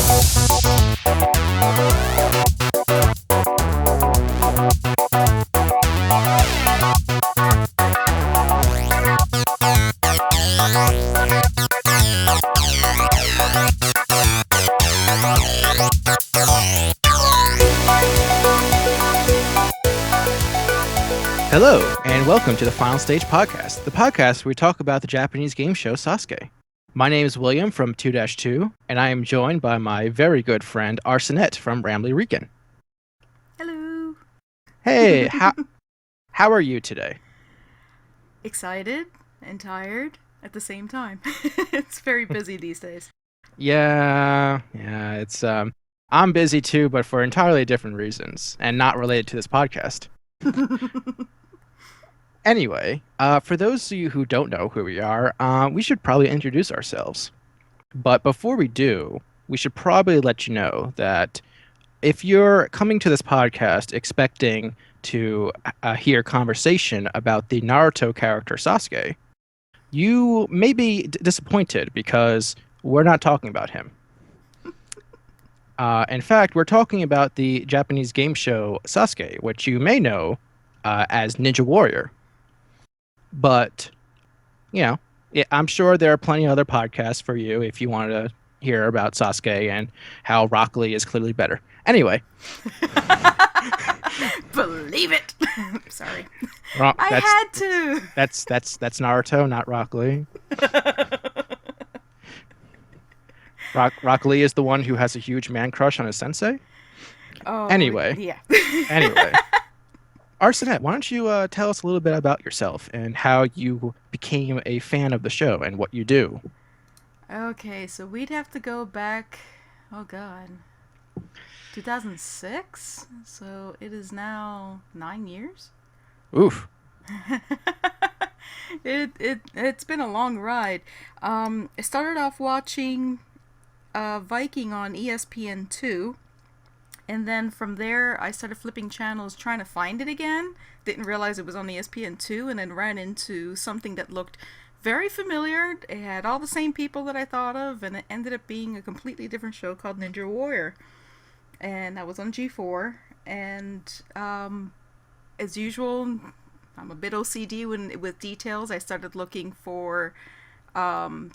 Hello, and welcome to the Final Stage Podcast, the podcast where we talk about the Japanese game show Sasuke. My name is William from 2-2, and I am joined by my very good friend Arsenette from Ramley Rican. Hello. Hey, how are you today? Excited and tired at the same time. It's very busy these days. Yeah, it's I'm busy too, but for entirely different reasons, and not related to this podcast. Anyway, for those of you who don't know who we are, we should probably introduce ourselves. But before we do, we should probably let you know that if you're coming to this podcast expecting to hear conversation about the Naruto character Sasuke, you may be disappointed because we're not talking about him. In fact, we're talking about the Japanese game show Sasuke, which you may know as Ninja Warrior. But, I'm sure there are plenty of other podcasts for you if you want to hear about Sasuke and how Rock Lee is clearly better. Anyway. Believe it. Sorry. I had to. That's Naruto, not Rock Lee. Rock Lee is the one who has a huge man crush on his sensei? Oh, anyway. Yeah. Anyway. Arsenette, why don't you tell us a little bit about yourself and how you became a fan of the show and what you do? Okay, so we'd have to go back, 2006? So it is now 9 years? Oof. It's been a long ride. I started off watching Viking on ESPN2. And then from there, I started flipping channels trying to find it again. Didn't realize it was on ESPN2, and then ran into something that looked very familiar. It had all the same people that I thought of, and it ended up being a completely different show called Ninja Warrior. And that was on G4. And as usual, I'm a bit OCD with details. I started looking for the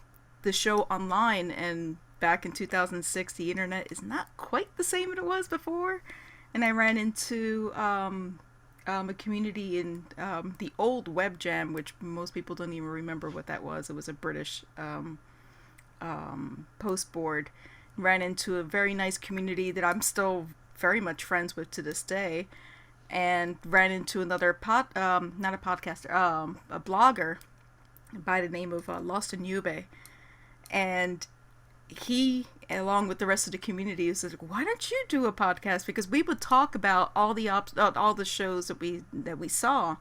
show online, and back in 2006, the internet is not quite the same as it was before. And I ran into a community in the old Web Jam, which most people don't even remember what that was. It was a British post board. Ran into a very nice community that I'm still very much friends with to this day. And ran into another not a podcaster, a blogger by the name of Lost in Yube. And he, along with the rest of the community, was like, "Why don't you do a podcast?" Because we would talk about all the shows that we saw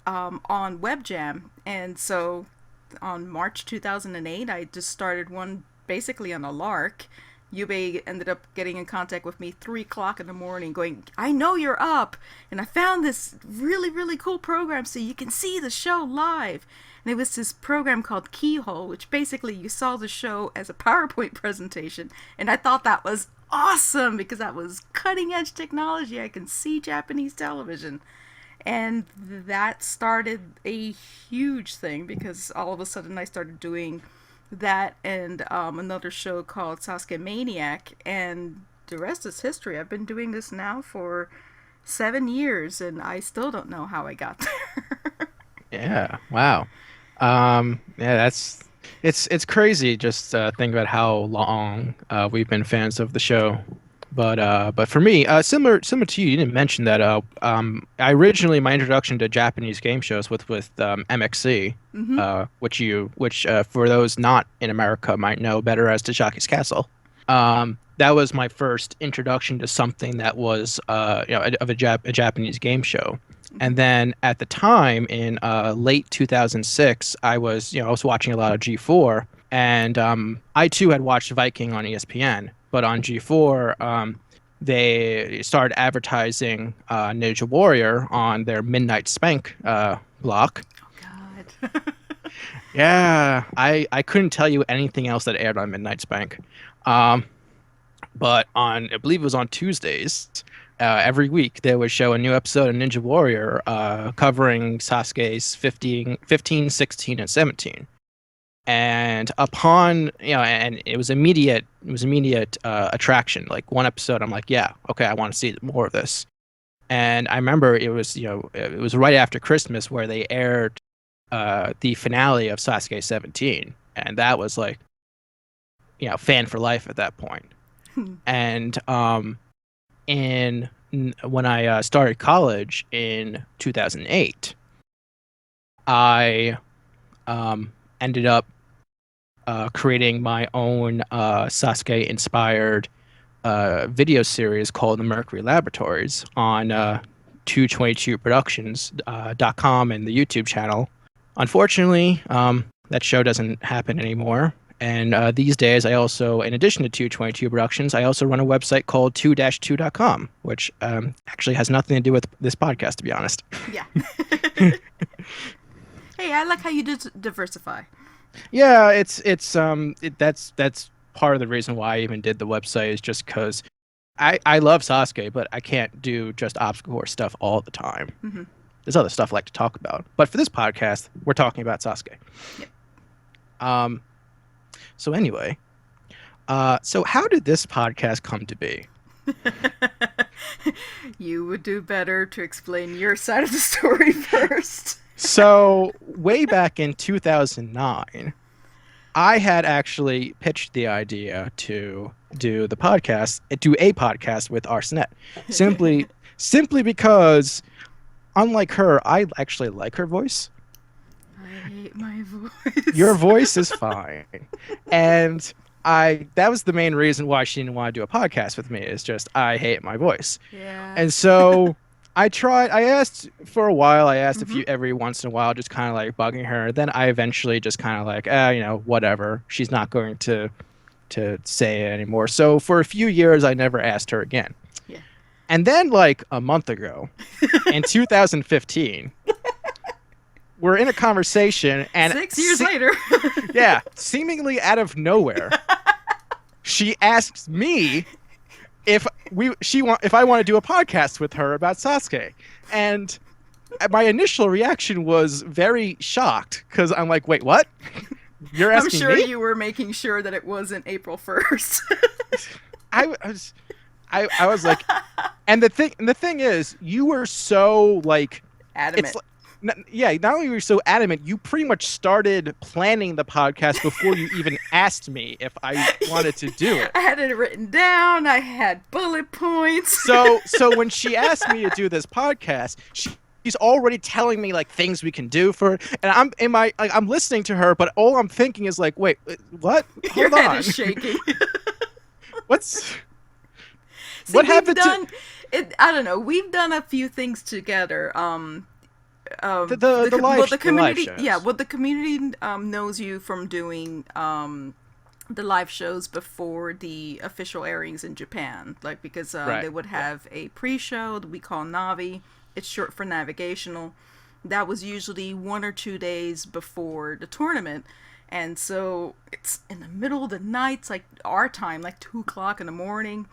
on WebJam. And so on March 2008, I just started one basically on a lark. Yube ended up getting in contact with me 3:00 in the morning, going, "I know you're up, and I found this really, really cool program so you can see the show live." And it was this program called Keyhole, which basically you saw the show as a PowerPoint presentation. And I thought that was awesome because that was cutting edge technology. I can see Japanese television. And that started a huge thing because all of a sudden I started doing that and another show called Sasuke Maniac. And the rest is history. I've been doing this now for 7 years and I still don't know how I got there. Yeah, wow. It's crazy just think about how long we've been fans of the show. But for me, similar to you didn't mention that I originally my introduction to Japanese game shows with MXC, which for those not in America might know better as Tashaki's Castle. That was my first introduction to something that was of a Japanese game show. And then at the time in late 2006, I was watching a lot of G4, and I too had watched Viking on ESPN, but on G4 they started advertising Ninja Warrior on their Midnight Spank block. Oh God. Yeah, I couldn't tell you anything else that aired on Midnight Spank. But on, I believe it was on Tuesdays, every week they would show a new episode of Ninja Warrior covering Sasuke's 15, 16, and 17. And upon, and it was immediate attraction. Like one episode, I'm like, yeah, okay, I want to see more of this. And I remember it was right after Christmas where they aired the finale of Sasuke 17, and that was like, fan for life at that point. And in when I started college in 2008, I ended up creating my own Sasuke-inspired video series called The Mercury Laboratories on 222productions.com and the YouTube channel. Unfortunately, that show doesn't happen anymore. And these days, I also, in addition to 222 Productions, I also run a website called 2-2.com, which actually has nothing to do with this podcast, to be honest. Yeah. Hey, I like how you diversify. Yeah, that's part of the reason why I even did the website, is just because I love Sasuke, but I can't do just obstacle course stuff all the time. Mm-hmm. There's other stuff I like to talk about. But for this podcast, we're talking about Sasuke. Yep. So anyway, so how did this podcast come to be? You would do better to explain your side of the story first. So way back in 2009, I had actually pitched the idea to do a podcast with Arsenette, simply because, unlike her, I actually like her voice. I hate my voice. Your voice is fine. And that was the main reason why she didn't want to do a podcast with me, is just I hate my voice. Yeah. And so I asked for a while, every once in a while, just kind of like bugging her. Then I eventually just kind of like, whatever. She's not going to say it anymore. So for a few years, I never asked her again. Yeah. And then like a month ago, in 2015, we're in a conversation, and 6 years later, yeah, seemingly out of nowhere, she asks me if I want to do a podcast with her about Sasuke. And my initial reaction was very shocked, because I'm like, wait, what? You're asking me? I'm sure you were making sure that it wasn't April 1st. I was like, and the thing is, you were so like adamant. Not only were you so adamant, you pretty much started planning the podcast before you even asked me if I wanted to do it. I had it written down. I had bullet points. So when she asked me to do this podcast, she's already telling me like things we can do for it, and I'm listening to her, but all I'm thinking is like, wait, what? Your Hold head on. is shaking. What happened I don't know. We've done a few things together. The live community, shows. yeah. Well, the community knows you from doing the live shows before the official airings in Japan, like because Right. they would have a pre-show that we call Navi. It's short for navigational. That was usually 1 or 2 days before the tournament, and so it's in the middle of the night. It's like our time, like 2 o'clock in the morning.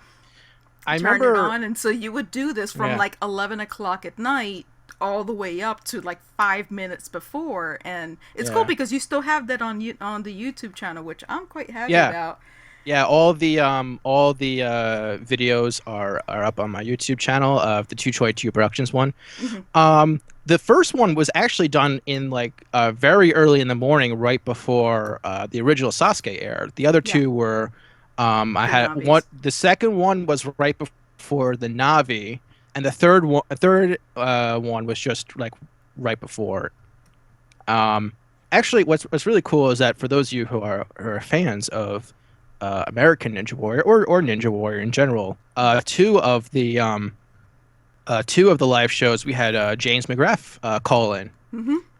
I Turn remember, it on, and so you would do this from like 11 o'clock at night all the way up to like 5 minutes before, and it's cool because you still have that on the YouTube channel, which I'm quite happy about. Yeah, all the videos are up on my YouTube channel of the 222 Productions one. Mm-hmm. The first one was actually done in like very early in the morning, right before the original Sasuke aired. The other two were I had Navis. one. The second one was right before the Navi. And the third one was just like right before. Actually, what's really cool is that for those of you who are fans of American Ninja Warrior or Ninja Warrior in general, two of the live shows we had James McGrath call in,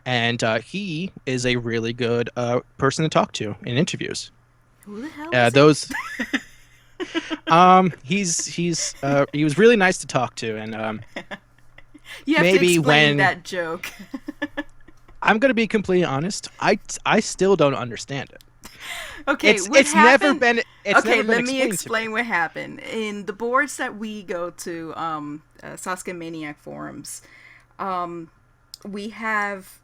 and he is a really good person to talk to in interviews. Who the hell is those? He was really nice to talk to, and you have maybe to explain when that joke. I'm gonna be completely honest, I still don't understand it. Okay, what It's never happened? been it's Okay, never been let me explained to me. explain what happened. In the boards that we go to, Sasuke Maniac forums, we have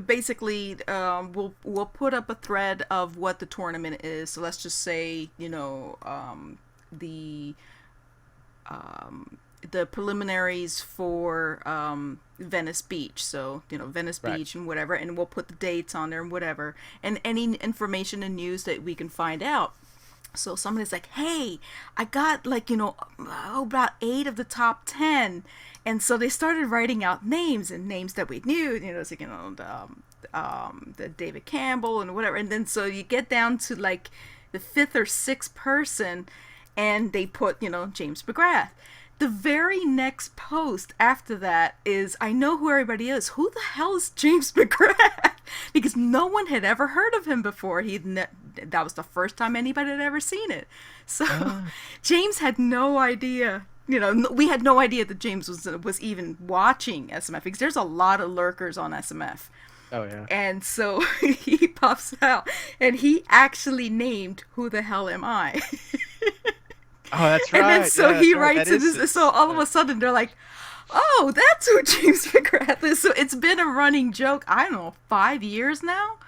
basically we'll put up a thread of what the tournament is. So let's just say, the the preliminaries for Venice Beach. So, Venice Right. Beach and whatever, and we'll put the dates on there and whatever, and any information and news that we can find out. So somebody's like, "Hey, I got like about 8 of the top 10," and so they started writing out names and names that we knew. So, the David Campbell and whatever, and then so you get down to like the fifth or sixth person, and they put James McGrath. The very next post after that is, I know who everybody is. Who the hell is James McGrath? Because no one had ever heard of him before. That was the first time anybody had ever seen it. So Uh, James had no idea. We had no idea that James was even watching SMF, because there's a lot of lurkers on SMF. oh yeah. And so he pops out, and he actually named "Who the hell am I?" Oh, that's And then right. so Yeah, he that's right. That writes it. is So all of yeah. a sudden they're like, "Oh, that's who James McGrath is." So it's been a running joke. I don't know, 5 years now,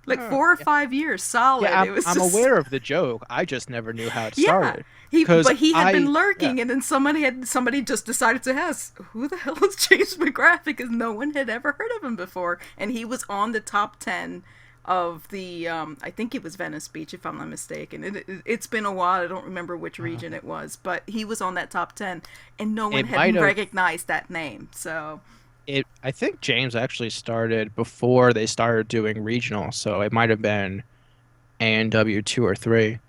like Huh. 4 or 5 years solid. Yeah, It was I'm just aware of the joke. I just never knew how it yeah. started. He Cause but he had been yeah. lurking, and then somebody just decided to ask, "Who the hell is James McGrath?" Because no one had ever heard of him before, and he was on the top 10 of the I think it was Venice Beach, if I'm not mistaken. It's been a while. I don't remember which Uh, region it was, but he was on that top 10, and no one it might had have recognized that name. So it I think James actually started before they started doing regional, so it might have been ANW 2 or 3.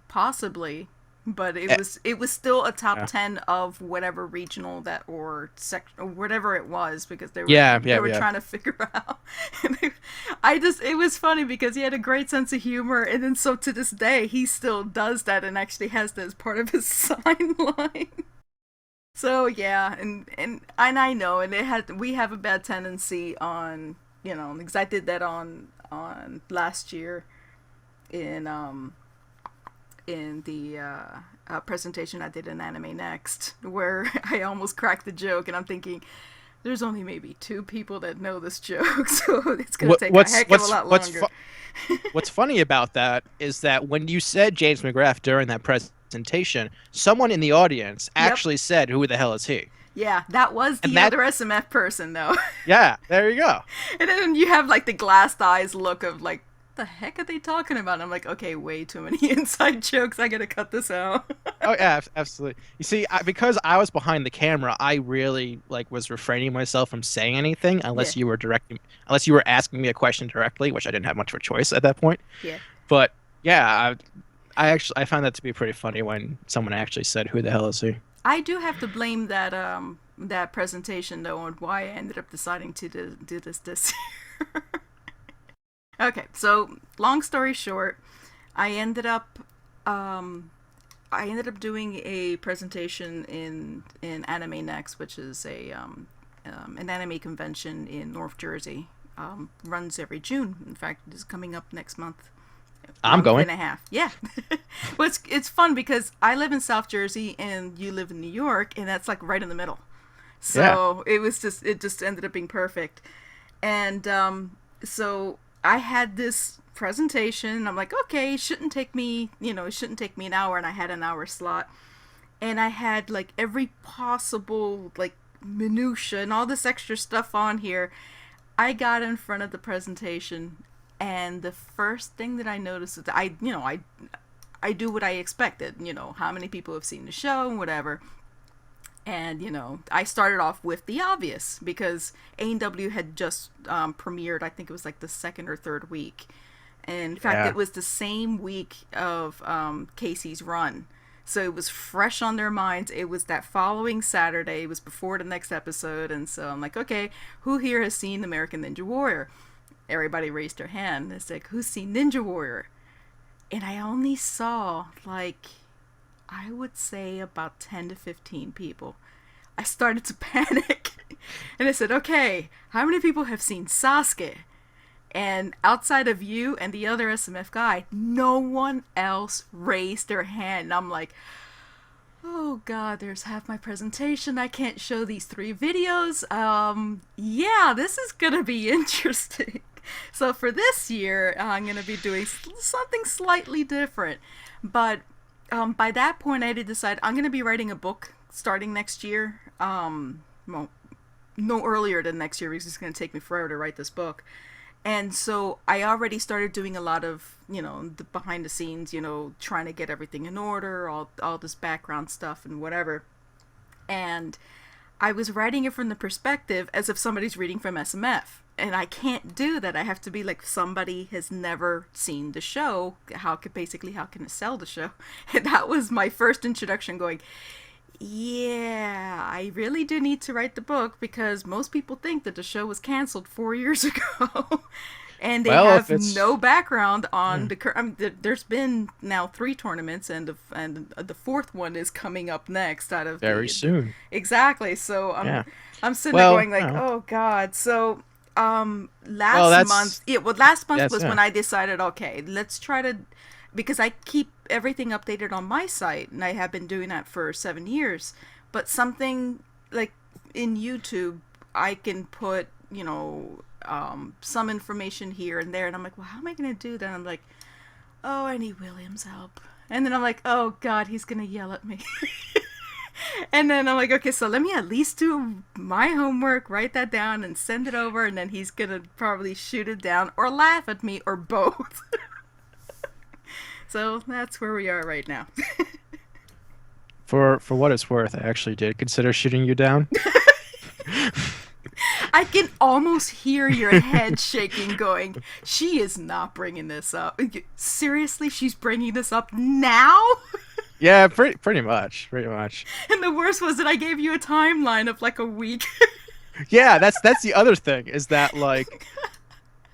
possibly, but it Eh, was it was still a top Yeah. 10 of whatever regional that or section or whatever it was, because they were Yeah, they yeah, were yeah. trying to figure out. And I just it was funny because he had a great sense of humor, and then so to this day he still does that and actually has that as part of his sign line. So yeah, and I know, and we have a bad tendency on, because I did that on last year in the presentation I did in Anime Next, where I almost cracked the joke, and I'm thinking, there's only maybe 2 people that know this joke, so it's gonna What take a heck of a lot longer. what's funny about that is that when you said James McGrath during that presentation, someone in the audience Yep, actually said, "Who the hell is he?" yeah, that was And the that, other SMF person though. yeah, there you go. And then you have like the glassed eyes look of like, the heck are they talking about? And I'm like, okay, way too many inside jokes. I gotta cut this out. Oh yeah, absolutely. You see, because I was behind the camera, I really like was refraining myself from saying anything Yeah, unless you were asking me a question directly, which I didn't have much of a choice at that point. yeah. But yeah, I found that to be pretty funny when someone actually said, "Who the hell is he?" I do have to blame that presentation though on why I ended up deciding to do this year. Okay, so long story short, I ended up um, I ended up doing a presentation in Anime Next, which is an anime convention in North Jersey. Runs every June. In fact, it is coming up next month. I'm Month going. and a half. Yeah. Well, it's fun because I live in South Jersey and you live in New York, and that's like right in the middle. Yeah. So it just ended up being perfect. And so I had this presentation. I'm like, okay, it shouldn't take me an hour, and I had an hour slot, and I had like every possible like minutia and all this extra stuff on here. I got in front of the presentation, and the first thing that I noticed is I do what I expected. How many people have seen the show and whatever. And I started off with the obvious because A&W had just premiered. I think it was like the second or third week. And in fact, Yeah. it was the same week of Casey's run. So it was fresh on their minds. It was that following Saturday. It was before the next episode. And so I'm like, okay, who here has seen American Ninja Warrior? Everybody raised their hand. It's like, who's seen Ninja Warrior? And I only saw like, I would say about 10 to 15 people. I started to panic. And I said, okay, how many people have seen Sasuke? And outside of you and the other SMF guy, no one else raised their hand. And I'm like, oh god, there's half my presentation. I can't show these 3 videos. Yeah, this is gonna be interesting. So for this year, I'm gonna be doing something slightly different. But by that point, I did decide I'm gonna be writing a book starting next year. Well, no earlier than next year because it's gonna take me forever to write this book. And so I already started doing a lot of, the behind the scenes, trying to get everything in order, all this background stuff and whatever. And I was writing it from the perspective as if somebody's reading from SMF. And I can't do that. I have to be like somebody has never seen the show. How can I sell the show? And that was my first introduction going, yeah, I really do need to write the book because most people think that the show was canceled 4 years ago. And they have no background on the current. There's been now 3 tournaments, and the 4th one is coming up next. Out of very soon. Exactly. So I'm sitting there going like, oh god. So last month was when I decided, okay, let's try to, because I keep everything updated on my site, and I have been doing that for 7 years. But something like in YouTube, I can put, some information here and there, and I'm like, well, how am I going to do that? And I'm like, oh, I need William's help. And then I'm like, oh god, he's going to yell at me. And then I'm like, okay, so let me at least do my homework, write that down, and send it over, and then he's going to probably shoot it down or laugh at me or both. So that's where we are right now. For what it's worth, I actually did consider shooting you down. I can almost hear your head shaking going, she is not bringing this up. Seriously, she's bringing this up now? Yeah, pretty much. And the worst was that I gave you a timeline of like a week. Yeah, that's the other thing, is that like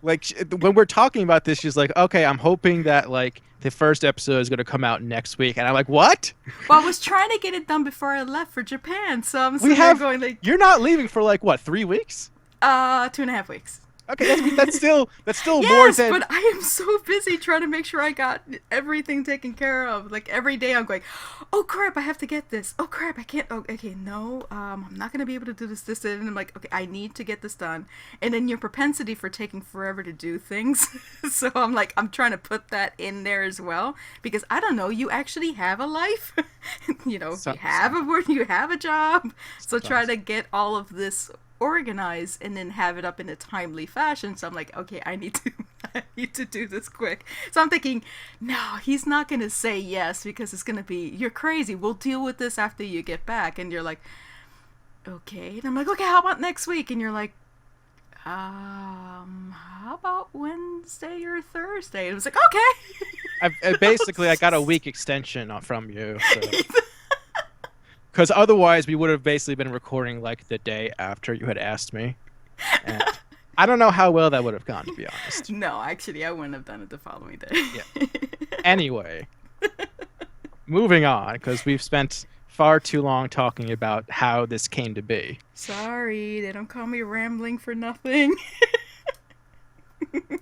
when we're talking about this, she's like, okay, I'm hoping that like the first episode is going to come out next week. And I'm like, what? Well, I was trying to get it done before I left for Japan. So I'm sitting there going like, you're not leaving for like what, 3 weeks? 2.5 weeks. Okay, that's still yes, more than. But I am so busy trying to make sure I got everything taken care of. Like every day, I'm going, oh crap, I have to get this. Oh crap, I can't. Oh, okay, no, I'm not gonna be able to do this. And I'm like, okay, I need to get this done. And then your propensity for taking forever to do things. So I'm like, I'm trying to put that in there as well, because I don't know, you actually have a life. You have a work, you have a job. So try to get all of this organize and then have it up in a timely fashion. So I'm like, okay, I need to do this quick. So I'm thinking, no, he's not gonna say yes, because it's gonna be, you're crazy, we'll deal with this after you get back. And you're like, okay. And I'm like, okay, how about next week? And you're like, how about Wednesday or Thursday? And I was like, okay. I got a week extension from you, so. Because otherwise, we would have basically been recording like the day after you had asked me. And I don't know how well that would have gone, to be honest. No, actually, I wouldn't have done it the following day. Yeah. Anyway, moving on, because we've spent far too long talking about how this came to be. Sorry, they don't call me rambling for nothing.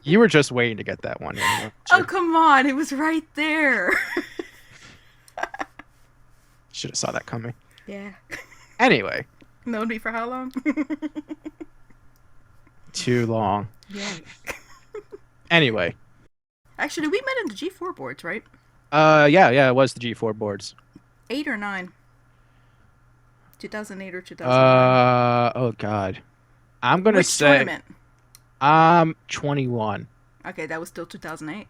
You were just waiting to get that one in. Oh, come on. It was right there. Should have saw that coming. Yeah. Anyway. Known me for how long? Too long. Yeah. Anyway. Actually, we met in the G4 boards, right? Yeah, it was the G4 boards. 8 or 9? 2008 or 2009? Oh god. I'm gonna say. Which tournament? 21. Okay, that was still 2008.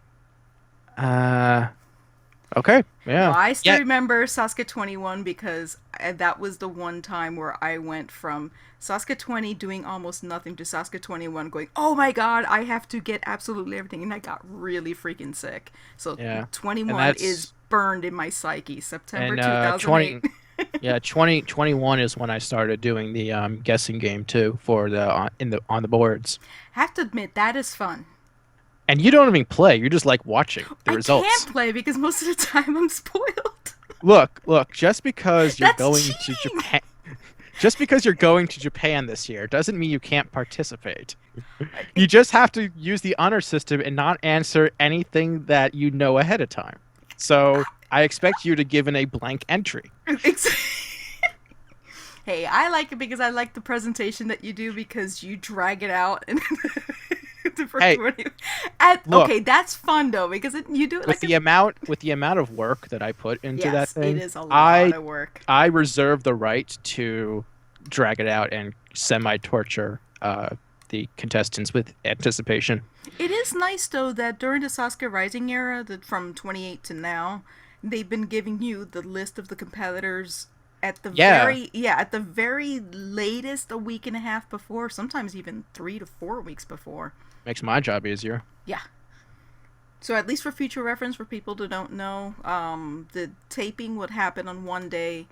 Okay, yeah. Well, I still remember Sasuke 21 because that was the one time where I went from Sasuke 20 doing almost nothing to Sasuke 21 going, oh my god, I have to get absolutely everything, and I got really freaking sick. So 21 is burned in my psyche. September 2008. 2021 is when I started doing the guessing game too for the on the boards. I have to admit, that is fun. And you don't even play. You're just like watching the results. I can't play because most of the time I'm spoiled. Look, just because you're going to Japan, Just because you're going to Japan this year doesn't mean you can't participate. You It, just have to use the honor system and not answer anything that you know ahead of time. So I expect you to give in a blank entry. it's, hey, I like it because I like the presentation that you do because you drag it out and the first Hey, one. look, Okay, that's fun though because you do it with like a. the amount of work that I put into that Yes, it thing, is a lot I of work. I reserve the right to drag it out and semi-torture the contestants with anticipation. It is nice though that during the Sasuke Rising era, that from 28 to now, they've been giving you the list of the competitors Yeah, at the very latest a week and a half before, sometimes even 3 to 4 weeks before. makes my job easier. Yeah. So at least for future reference, for people that don't know, the taping would happen on one day,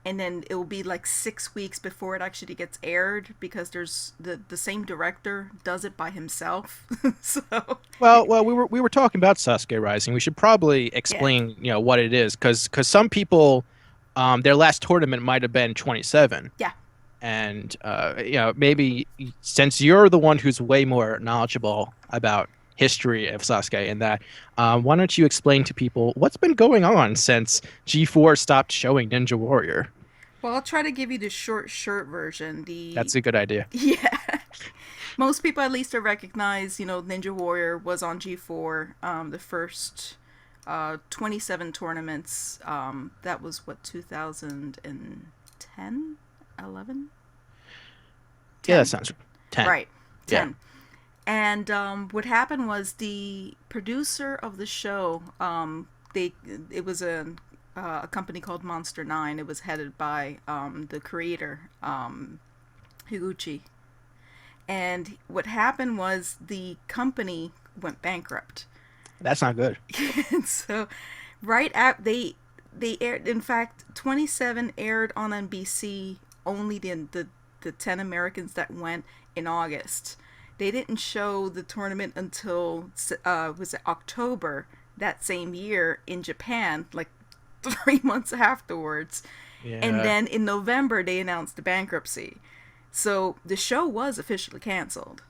and then it will be like 6 weeks before it actually gets aired because there's the same director does it by himself. So Well, we were talking about Sasuke Rising. We should probably yeah, explain, what it is, because some people, their last tournament might have been 27, yeah. and maybe since you're the one who's way more knowledgeable about history of Sasuke and that, why don't you explain to people what's been going on since G4 stopped showing Ninja Warrior? Well, I'll try to give you the short shirt version. The That's a good idea. yeah, most people at least recognize. Ninja Warrior was on G4. The first 27 tournaments. That was what 2010, 11, Yeah, that 10. sounds 10. Right, Yeah, 10. And what happened was the producer of the show. It was a company called Monster Nine. It was headed by the creator Higuchi. And what happened was the company went bankrupt. that's not good. And so, right at they aired. In fact, 27 aired on NBC. Only the 10 Americans that went in August. They didn't show the tournament until was it October that same year in Japan, like 3 months afterwards. And Yeah. then in November they announced the bankruptcy. So the show was officially canceled.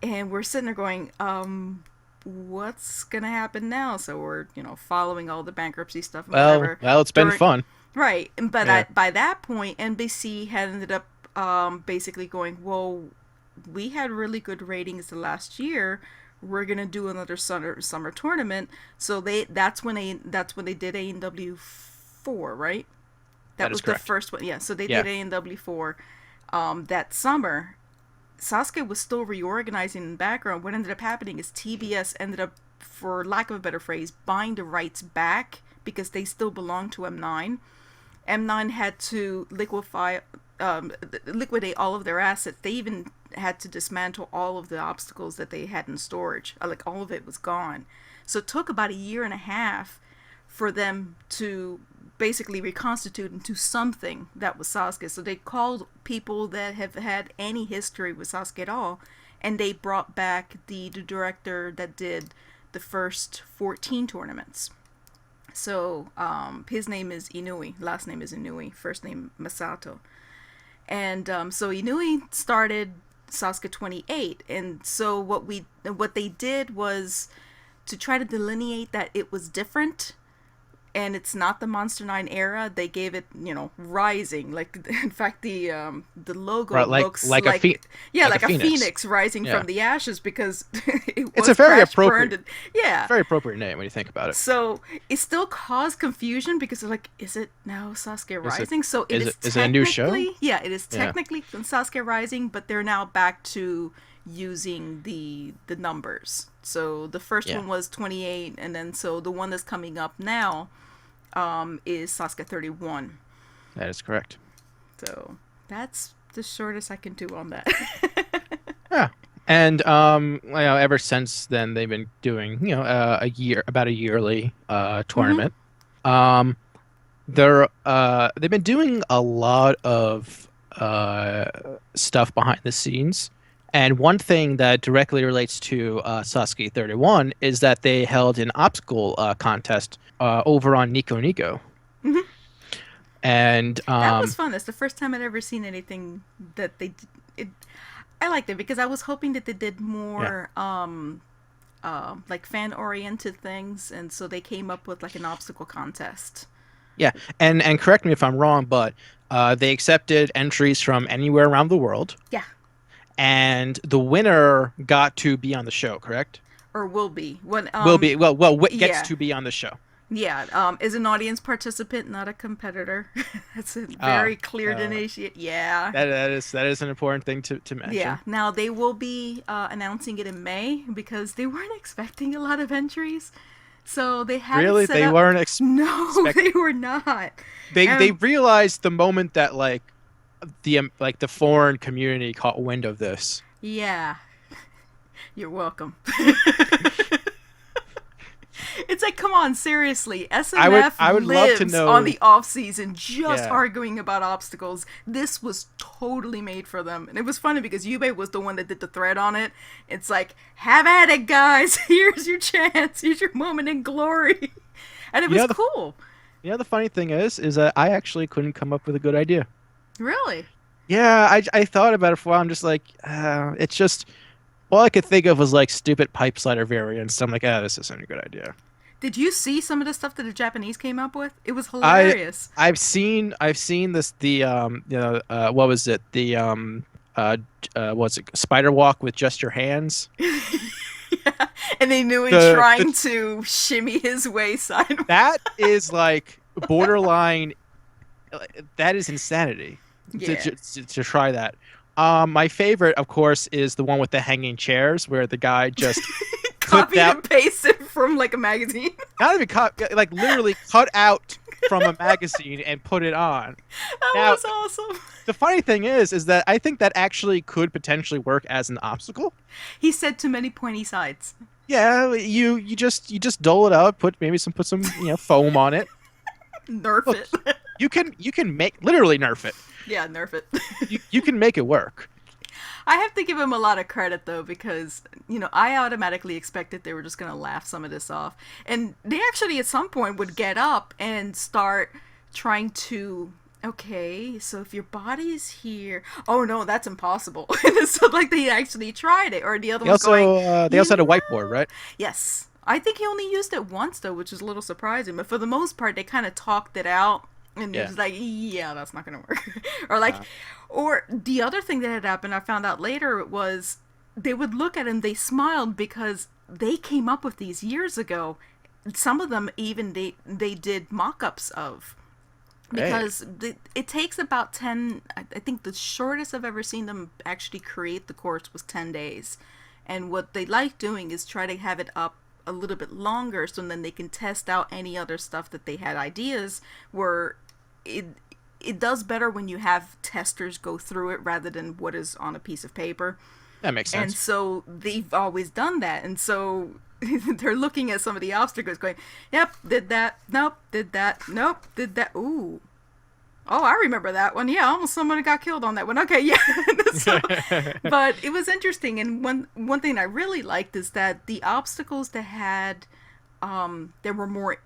And we're sitting there going, what's gonna happen now? So we're, following all the bankruptcy stuff and Well, whatever. well, it's been During fun. Right. But Yeah. by that point NBC had ended up basically going, well, we had really good ratings the last year. We're gonna do another summer tournament. So that's when they did ANW 4, right? That That is was the correct. first one. Yeah. So they Yeah. did ANW 4 that summer. Sasuke was still reorganizing in the background. What ended up happening is TBS ended up, for lack of a better phrase, buying the rights back because they still belonged to M9. M9 had to liquidate all of their assets. They even had to dismantle all of the obstacles that they had in storage. Like all of it was gone. So it took about a year and a half for them to basically reconstitute into something that was Sasuke. So they called people that have had any history with Sasuke at all, and they brought back the director that did the first 14 tournaments. So his name is Inui. Last name is Inui. First name Masato. And so Inui started Sasuke 28. And so what they did was to try to delineate that it was different and it's not the Monster 9 era. They gave it, rising. Like in fact, the logo Right, looks like a yeah, like a like a phoenix. phoenix rising Yeah. from the ashes because it It's a was very crash burned. appropriate, And, yeah, very appropriate name when you think about it. so it still caused confusion because they're like, is it now Sasuke Is it Rising? So it is is it a new show? technically, yeah, it is Yeah. technically Sasuke Rising, but they're now back to using the numbers. So the first Yeah. one was 28, and then so the one that's coming up now is Sasuke 31. That is correct. So that's the shortest I can do on that. Yeah. And ever since then they've been doing, about a yearly Hmm. tournament. Um they've been doing a lot of stuff behind the scenes. And one thing that directly relates to Sasuke 31 is that they held an obstacle contest over on Nico Nico. Hmm. And That was fun. That's the first time I'd ever seen anything that they did. I liked it because I was hoping that they did yeah, more like fan oriented things, and so they came up with like an obstacle contest. yeah. And correct me if I'm wrong, but they accepted entries from anywhere around the world, Yeah, and the winner got to be on the show. Correct? or will be when Will be gets yeah. to be on the show. Yeah, is an audience participant, not a competitor. That's a Oh, very clear uh, delineation. Yeah, that is an important thing to yeah. mention. Now they will be announcing it in May because they weren't expecting a lot of entries, so they had it Really, set they up. weren't No, expect they were not. they And realized the moment that like the foreign community caught wind of this. yeah, you're welcome. It's like, come on, seriously. SMF I would love to lives on know. the off season just Yeah, arguing about obstacles. This was totally made for them. And it was funny because Yubei was the one that did the thread on it. It's like, have at it, guys. Here's your chance. Here's your moment in glory. And it you was know the cool. the funny thing is that I actually couldn't come up with a good idea. Really. Yeah, I thought about it for a while. I'm just like, it's just all I could think of was like stupid pipe slider variants. I'm like, this isn't a good idea. Did you see some of the stuff that the Japanese came up with? It was I hilarious. I've seen this what was it what's it spider walk with just your hands. Yeah. And they knew he The trying to shimmy his way sideways. that is like borderline. That is insanity Yeah. to try that. My favorite, of course, is the one with the hanging chairs where the guy just clipped Copied out, and pasted from like a magazine. not even cut, like literally cut out from a magazine and put it on. That Now, was awesome. the funny thing is that I think that actually could potentially work as an obstacle. He said too many pointy sides. Yeah, you just dole it out, put some foam on it. Nerf Look, it. you can make literally nerf it. Yeah, nerf it. You can make it work. I have to give him a lot of credit though because I automatically expected they were just gonna laugh some of this off, and they actually at some point would get up and start trying to. Okay, so if your body's here, oh no, that's impossible. So like they actually tried it, or the other one's going, They you also had a know, whiteboard, right? yes. I think he only used it once though, which is a little surprising. But for the most part, they kind of talked it out, and it Yeah. was like, yeah, that's not gonna work. Or like, or the other thing that had happened, I found out later, was they would look at him, they smiled because they came up with these years ago. Some of them even they did mock-ups of Hey. because it takes about 10. I think the shortest I've ever seen them actually create the course was 10 days, and what they like doing is try to have it up a little bit longer so then they can test out any other stuff that they had ideas where it it does better when you have testers go through it rather than what is on a piece of paper. That makes And sense. so they've always done that. And so they're looking at some of the obstacles going, yep, did that. Nope, did that. Nope, did that. Ooh. Oh, I remember that one. Yeah, almost someone got killed on that one. Okay, yeah. So, but it was interesting. And one thing I really liked is that the obstacles that had, there were more.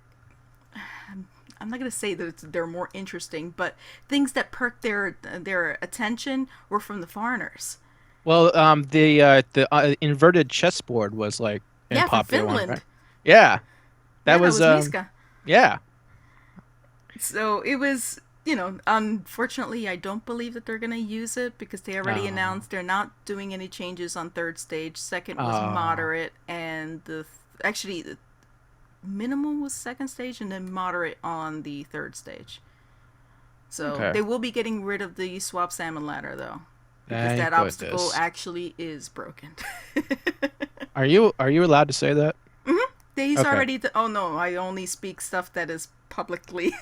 I'm not gonna say that they're more interesting, but things that perked their attention were from the foreigners. Well, the inverted chessboard was like a Yeah, from popular one, Finland. right? Yeah, Yeah, that that was was Miska. yeah. So it was, unfortunately, I don't believe that they're going to use it because they already Oh, announced they're not doing any changes on third stage. Second was oh, moderate, and actually, the minimum was second stage, and then moderate on the third stage. So okay. they will be getting rid of the swap salmon ladder, though, because Thank that obstacle goodness. actually is broken. Are you allowed to say that? He's Okay. already. Oh no, I only speak stuff that is publicly.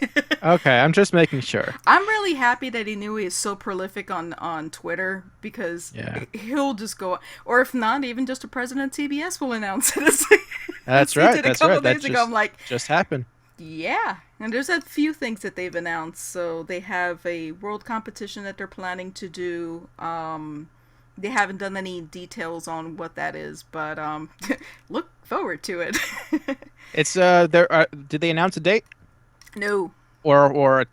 Okay, I'm just making sure. I'm really happy that Inui is so prolific on Twitter because Yeah. he'll just go, or if not, even just a president of TBS will announce it. That's He right. did a That's couple right. That days ago. I'm like, just happened. yeah. And there's a few things that they've announced. So they have a world competition that they're planning to do. They haven't done any details on what that is, but look forward to it. It's did they announce a date? No. or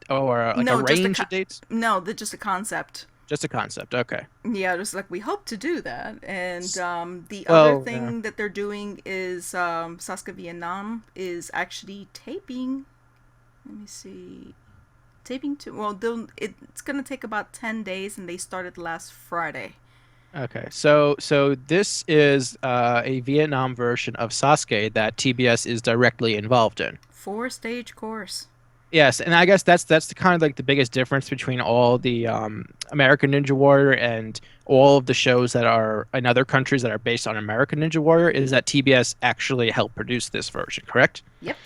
like a No, range of dates? no, just a concept. Just a concept. Okay. Yeah, just like we hope to do that. And the other Well, yeah. thing that they're doing is Sasuke Vietnam is actually taping. Let me see. Taping to well, it's gonna take about 10 days, and they started last Friday. Okay. So this is a Vietnam version of Sasuke that TBS is directly involved in. 4-stage course. Yes, and I guess that's the kind of like the biggest difference between all the American Ninja Warrior and all of the shows that are in other countries that are based on American Ninja Warrior is that TBS actually helped produce this version, correct? Yep.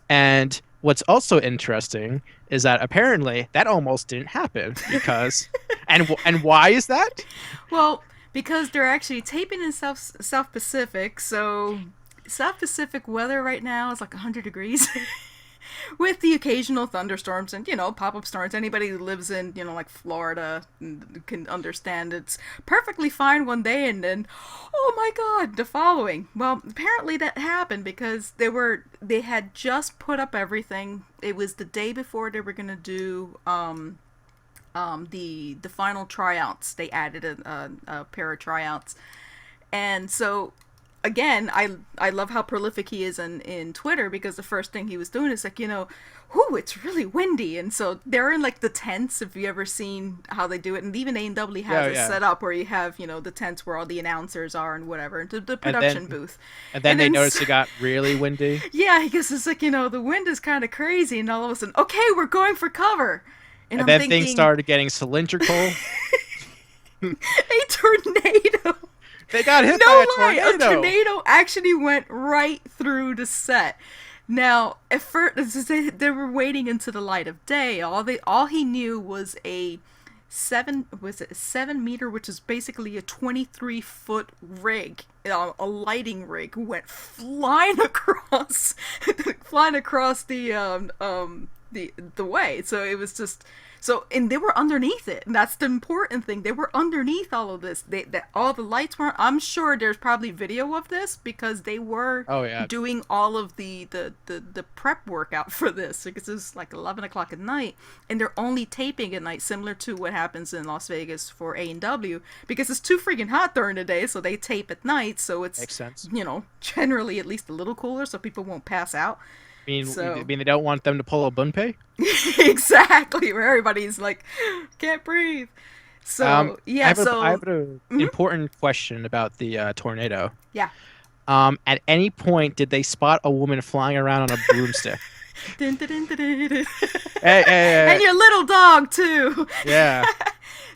And what's also interesting is that apparently that almost didn't happen because and why is that? Well, because they're actually taping in South Pacific, so South Pacific weather right now is like 100 degrees. With the occasional thunderstorms and pop-up storms. Anybody who lives in like Florida can understand it's perfectly fine one day and then oh my god the following. Well, apparently that happened because they had just put up everything. It was the day before they were gonna do the final tryouts. They added a pair of tryouts, and so again, I love how prolific he is in Twitter, because the first thing he was doing is like, whoo, it's really windy. And so they're in like the tents, if you ever seen how they do it. And even A&W Yeah, has it yeah. set up where you have, the tents where all the announcers are and whatever, and the And production then booth. and then And they then, noticed it got really windy. yeah, I guess it's like, the wind is kind of crazy. And all of a sudden, okay, we're going for cover. And And I'm then things thinking, started getting cylindrical. a tornado. They got hit by No a lie, a tornado. tornado actually went right through the set. Now, at first, they were waiting into the light of day. All he knew was a 7 meter, which is basically a 23-foot rig, a lighting rig, went flying across, flying across the way. So it was just. So, and they were underneath it, and that's the important thing. They were underneath all of this. That all the lights weren't. I'm sure there's probably video of this because they were Oh yeah. doing all of the prep workout for this, because it's like 11 o'clock at night, and they're only taping at night, similar to what happens in Las Vegas for A&W, because it's too freaking hot during the day, so they tape at night, so it's Makes sense. generally at least a little cooler, so people won't pass out. I So mean, they don't want them to pull a bunpei. exactly, where everybody's like can't breathe. So yeah, I so have an mhm, important question about the tornado. yeah. At any point, did they spot a woman flying around on a broomstick? Dun, dun, dun, dun, dun, dun. Hey, hey, hey, And your little dog too. yeah.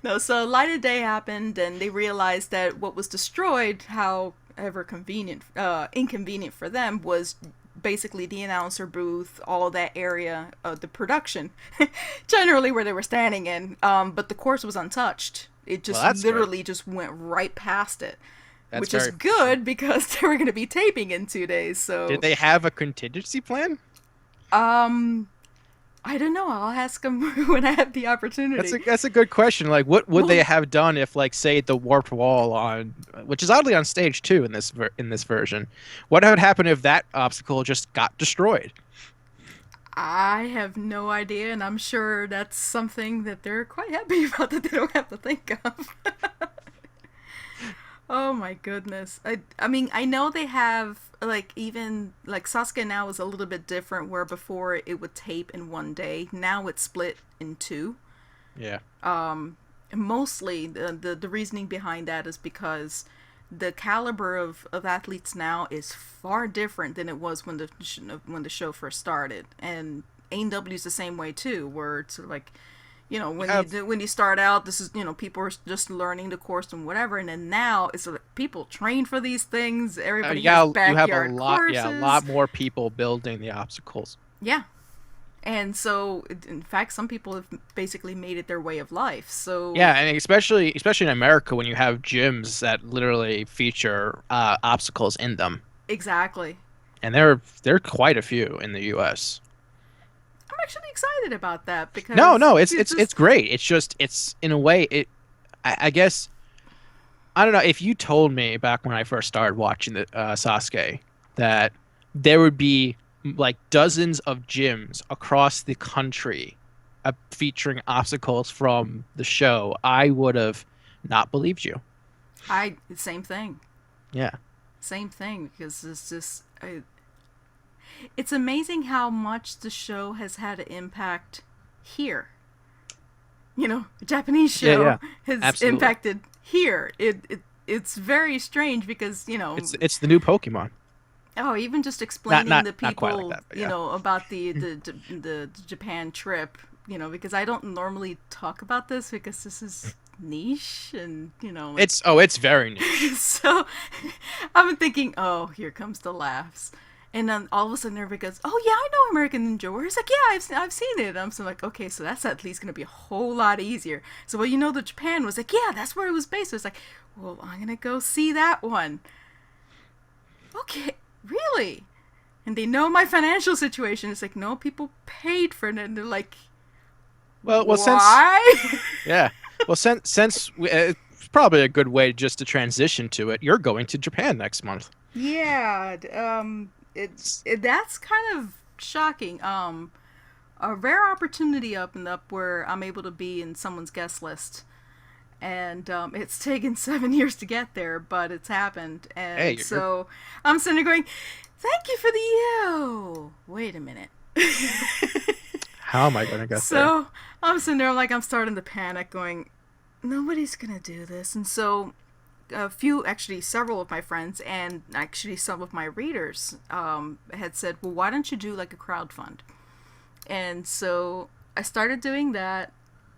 No, so light of day happened, and they realized that what was destroyed, however inconvenient for them, was basically the announcer booth, all that area of the production, generally where they were standing in. But the course was untouched. It Well, just that's good. literally just went right past it, That's which is very fortunate. good because they were going to be taping in 2 days. Did So, they have a contingency plan? um, I don't know. I'll ask them when I have the That's opportunity. a good question. Like, what would they Well, have done if, like, say, the warped wall on, which is oddly on stage two in this version, what would happen if that obstacle just got destroyed? I have no idea, and I'm sure that's something that they're quite happy about that they don't have to think of. Oh my goodness. I mean, I know they have like even like Sasuke now is a little bit different, where before it would tape in one day. Now it's split in two. Yeah. Mostly the reasoning behind that is because the caliber of athletes now is far different than it was when the show first started. And AEW is the same way too, where it's sort of like, You have when you start out, this is people are just learning the course and whatever, and then now it's sort of people train for these things. Everybody has you have a backyard lot, yeah, a courses. lot more people building the obstacles. Yeah, and so in fact, some people have basically made it their way of life. So Yeah, and especially in America when you have gyms that literally feature obstacles in them, exactly. and there are quite a few in the U.S. I'm actually excited about that No, because no, it's it's just great. It's just it's in a way it. I guess I don't know if you told me back when I first started watching the Sasuke that there would be like dozens of gyms across the country featuring obstacles from the show, I would have not believed you. Same thing. Yeah. Same thing, because it's amazing how much the show has had an impact here. The Japanese Yeah, show yeah. has Absolutely. impacted here. It's very strange because It's the new Pokemon. oh, even just Not explaining not the not quite like people, that, but yeah. about the Japan trip, because I don't normally talk about this because this is niche and like It's very niche. so I'm thinking, oh, here comes the laughs. And then all of a sudden everybody goes, oh yeah, I know American Ninja Warrior. It's like, yeah, I've seen it. I'm so like, okay, so that's at least going to be a whole lot easier. So, well, the Japan was like, yeah, that's where it was based. So it's like, well, I'm going to go see that one. Okay, really? And they know my financial situation. It's like, no, people paid for it. And they're like, Well, since why? yeah, well, it's probably a good way just to transition to it. You're going to Japan next month. Yeah, that's kind of shocking. A rare opportunity opened up where I'm able to be in someone's guest list, and it's taken 7 years to get there, but it's happened, Hey, and you're so I'm sitting there going, "Thank you for the yo." Wait a minute. how am I gonna get there? So I'm sitting there like I'm starting to panic, going, "Nobody's gonna do this," and so actually several of my friends and actually some of my readers had said, well, why don't you do like a crowdfund? And so I started doing that,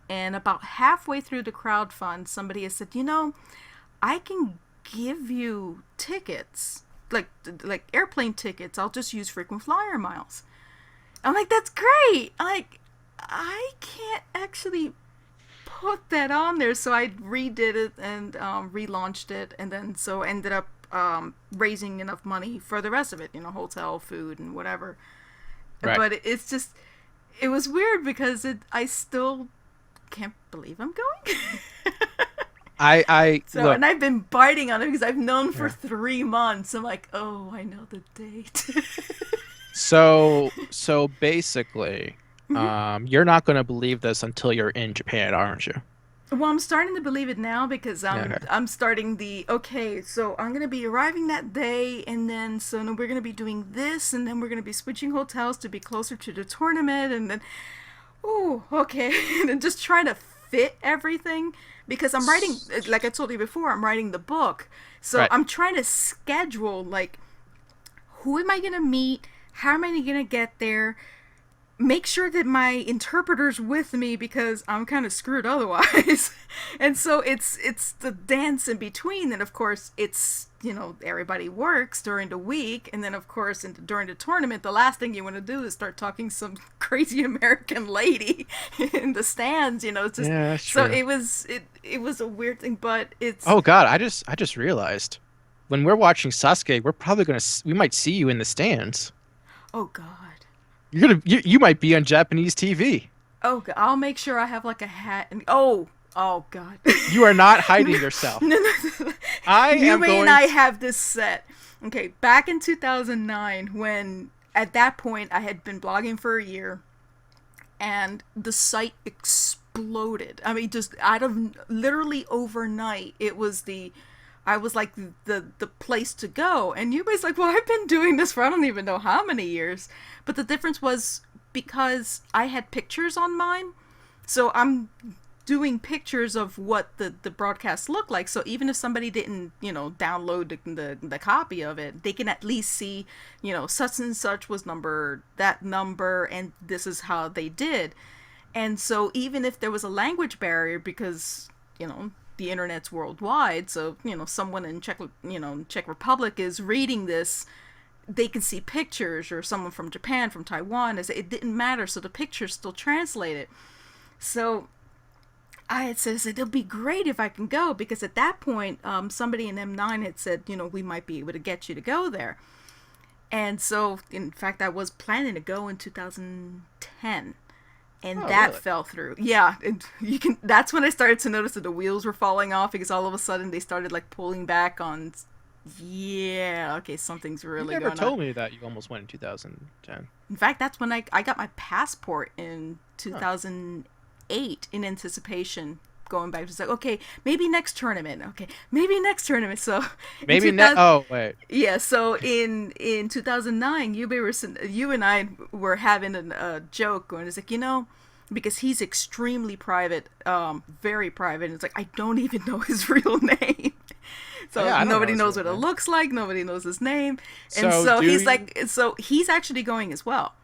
and about halfway through the crowdfund somebody has said, I can give you tickets, like airplane tickets. I'll just use frequent flyer miles. I'm like, that's great. I can't actually put that on there, so I redid it and relaunched it, and then so ended up raising enough money for the rest of it, hotel, food, and whatever. Right. But it's just, it was weird because I still can't believe I'm going. I So, look. and I've been biting on it because I've known for Yeah. 3 months. I'm like, oh, I know the date. So basically, Mhm. you're not gonna believe this until you're in Japan, aren't you? Well, I'm starting to believe it now because Yeah. I'm Okay. I'm starting okay, so I'm gonna be arriving that day, and then so then we're gonna be doing this, and then we're gonna be switching hotels to be closer to the tournament, and then oh, okay, and then just trying to fit everything because I'm writing, like I told you before, I'm writing the book, so Right. I'm trying to schedule like who am I gonna meet, how am I gonna get there, make sure that my interpreter's with me because I'm kind of screwed otherwise. And so it's the dance in between. And of course, it's everybody works during the week, and then of course during the tournament, the last thing you want to do is start talking some crazy American lady in the stands. It's just Yeah, that's so true. it was a weird thing, but it's Oh God, I just realized when we're watching Sasuke, we might see you in the stands. oh god. You might be on Japanese TV. Oh, I'll make sure I have like a hat and oh god. You are not no, hiding yourself. no. I You am may and going I to, have this set. Okay, back in 2009, when at that point I had been blogging for a year, and the site exploded. I mean, just out of literally overnight, I was like the place to go. And you guys like, well, I've been doing this for I don't even know how many years. But the difference was because I had pictures on mine, so I'm doing pictures of what the broadcast looked like. So even if somebody didn't, download the copy of it, they can at least see, such and such was that number, and this is how they did. And so even if there was a language barrier, because, the internet's worldwide, so, someone in Czech Republic is reading this, they can see pictures, or someone from Japan, from Taiwan, it didn't matter. So the pictures still translated. So I had said, it'll be great if I can go, because at that point, somebody in M9 had said, we might be able to get you to go there. And so, in fact, I was planning to go in 2010, and oh that really? fell through. Yeah, and you can. That's when I started to notice that the wheels were falling off, because all of a sudden they started like pulling back on Yeah, okay, something's You really never going on. told me that you almost went in 2010. In fact, that's when I got my passport in Huh. 2008 in anticipation. Going back, it's like, okay, maybe next tournament. Okay, maybe next tournament. So in Maybe net. 2000, Oh wait. yeah. So in 2009, you and I were having a joke going. It's like, because he's extremely private, very private. And it's like I don't even know his real name. Oh, So yeah, I don't know nobody his knows real what it name. looks like. Nobody knows his name. And So so do he's you? like, so he's actually going as well.